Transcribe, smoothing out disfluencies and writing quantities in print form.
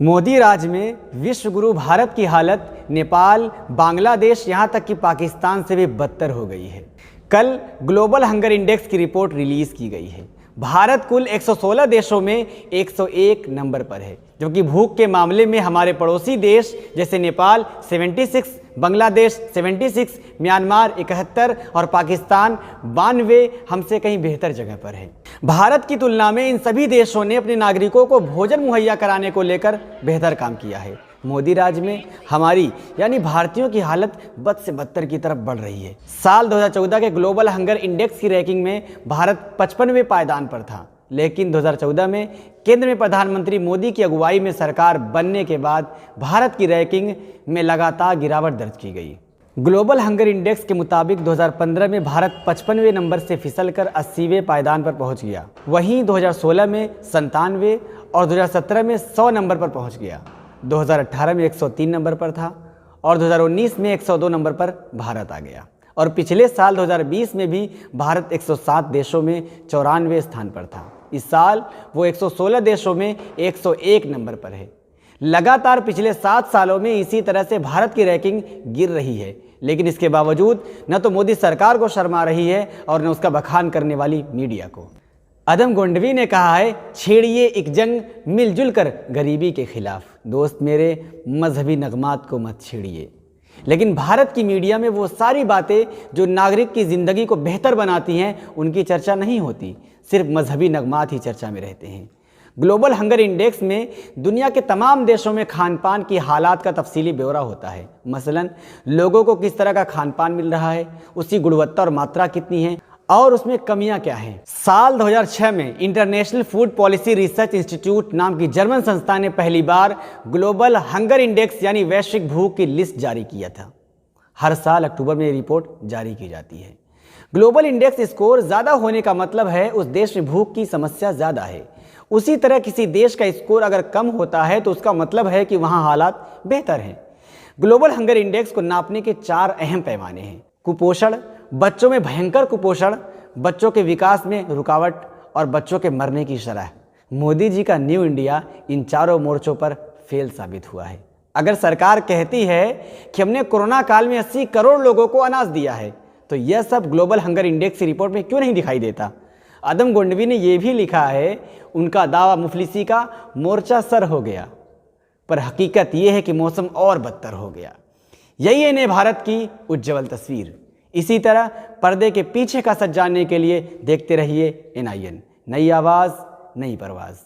मोदी राज में विश्व गुरु भारत की हालत नेपाल, बांग्लादेश, यहाँ तक कि पाकिस्तान से भी बदतर हो गई है। कल ग्लोबल हंगर इंडेक्स की रिपोर्ट रिलीज की गई है। भारत कुल 116 देशों में 101 नंबर पर है, जबकि भूख के मामले में हमारे पड़ोसी देश जैसे नेपाल 76, बांग्लादेश 76, म्यांमार 71 और पाकिस्तान 92 हमसे कहीं बेहतर जगह पर है। भारत की तुलना में इन सभी देशों ने अपने नागरिकों को भोजन मुहैया कराने को लेकर बेहतर काम किया है। मोदी राज में हमारी यानी भारतीयों की हालत बद से बदतर की तरफ बढ़ रही है। साल 2014 के ग्लोबल हंगर इंडेक्स की रैंकिंग में भारत 55वें पायदान पर था, लेकिन 2014 में केंद्र में प्रधानमंत्री मोदी की अगुवाई में सरकार बनने के बाद भारत की रैंकिंग में लगातार गिरावट दर्ज की गई। ग्लोबल हंगर इंडेक्स के मुताबिक 2015 में भारत 55वें नंबर से फिसलकर 80वें पायदान पर पहुंच गया। वहीं 2016 में 97 और 2017 में 100 नंबर पर पहुंच गया। 2018 में 103 नंबर पर था और 2019 में 102 नंबर पर भारत आ गया। और पिछले साल 2020 में भी भारत 107 देशों में 94वें स्थान पर था। इस साल वो 116 देशों में 101 नंबर पर है। लगातार पिछले 7 सालों में इसी तरह से भारत की रैंकिंग गिर रही है, लेकिन इसके बावजूद न तो मोदी सरकार को शर्मा रही है और न उसका बखान करने वाली मीडिया को। अदम गोंडवी ने कहा है, छेड़िए एक जंग मिलजुल कर गरीबी के खिलाफ। दोस्त मेरे, मजहबी नगमात को मत छेड़िए। लेकिन भारत की मीडिया में वो सारी बातें जो नागरिक की ज़िंदगी को बेहतर बनाती हैं, उनकी चर्चा नहीं होती। सिर्फ मजहबी नगमात ही चर्चा में रहते हैं। ग्लोबल हंगर इंडेक्स में दुनिया के तमाम देशों में खान पान की हालात का तफसीली ब्यौरा होता है। मसलन लोगों को किस तरह का खान पान मिल रहा है, उसकी गुणवत्ता और मात्रा कितनी है और उसमें कमियां क्या हैं। साल 2006 में international food policy research institute नाम की जर्मन संस्था ने पहली बार ग्लोबल हंगर इंडेक्स यानी वैश्विक भूख की लिस्ट जारी किया था। हर साल अक्टूबर में ये रिपोर्ट जारी की जाती है। ग्लोबल इंडेक्स स्कोर ज़्यादा होने का मतलब है उस देश में भूख की समस्या ज़्यादा है। उसी तरह किसी देश का स्कोर अगर कम होता है तो उसका मतलब है कि वहाँ हालात बेहतर हैं। ग्लोबल हंगर इंडेक्स को नापने के 4 अहम पैमाने हैं: कुपोषण, बच्चों में भयंकर कुपोषण, बच्चों के विकास में रुकावट और बच्चों के मरने की शरह। मोदी जी का न्यू इंडिया इन चारों मोर्चों पर फेल साबित हुआ है। अगर सरकार कहती है कि हमने कोरोना काल में 80 करोड़ लोगों को अनाज दिया है, तो यह सब ग्लोबल हंगर इंडेक्स की रिपोर्ट में क्यों नहीं दिखाई देता? अदम गोंडवी ने यह भी लिखा है, उनका दावा मुफलिसी का मोर्चा सर हो गया, पर हकीकत यह है कि मौसम और बदतर हो गया। यही है नए भारत की उज्ज्वल तस्वीर। इसी तरह पर्दे के पीछे का सच जानने के लिए देखते रहिए NIN। नई आवाज़, नई परवाज़।